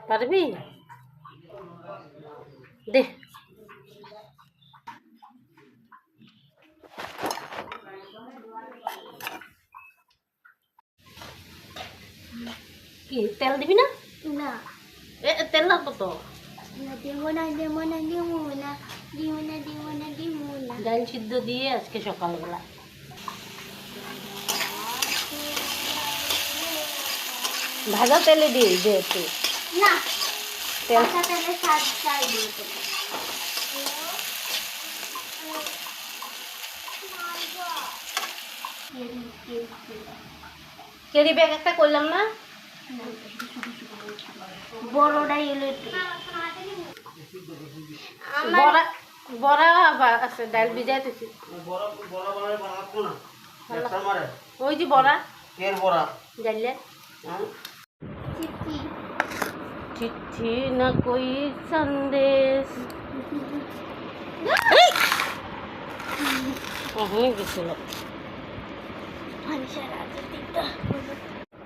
পারবি? দে। কি তেল দিবি না? না তেল লাগবো তো। ডাল সিদ্ধ দিয়ে আজকে সকালবেলা ভাজা তেলে দিয়ে যেহেতু না তেল তেলে স্বাদ চাই দিতে কেরি ব্যাগ একটা করলাম না, বড়টাই এলো একটু বড়া বড়া আছে ডাল ভিজাই দিছি। ওই যে বড়া ডাইলে চিঠি না কই সন্দেশ হয়ে গেছিল।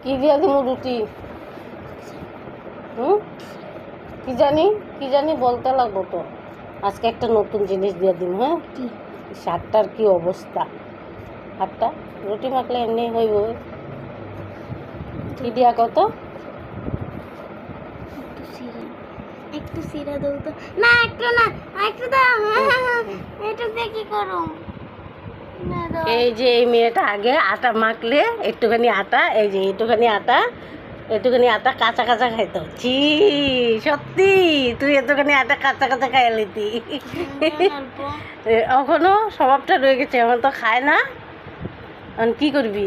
কি দিয়া দিব রুটি? কি জানি বলতে লাগবো তো। আজকে একটা নতুন জিনিস দিয়ে দিন। হ্যাঁ, শাকটার কি অবস্থা? হাতটা রুটি মাখলে এমনি হইব। কি দিয়া কত? একটু সিরা দাও তো। না একটু না, একটু দাও। এটা দিয়ে কি করো? এই যে এই মেয়েটা আগে আটা মাখলে একটুখানি আটা, এই যে একটুখানি আটা কাঁচা কাঁচা খাইতো। ছি, সত্যি তুই এতখানি আটা কাঁচা কাঁচা খাইয়া লিতি। এখনো স্বভাবটা রয়ে গেছে, এখন তো খায় না। এখন কি করবি?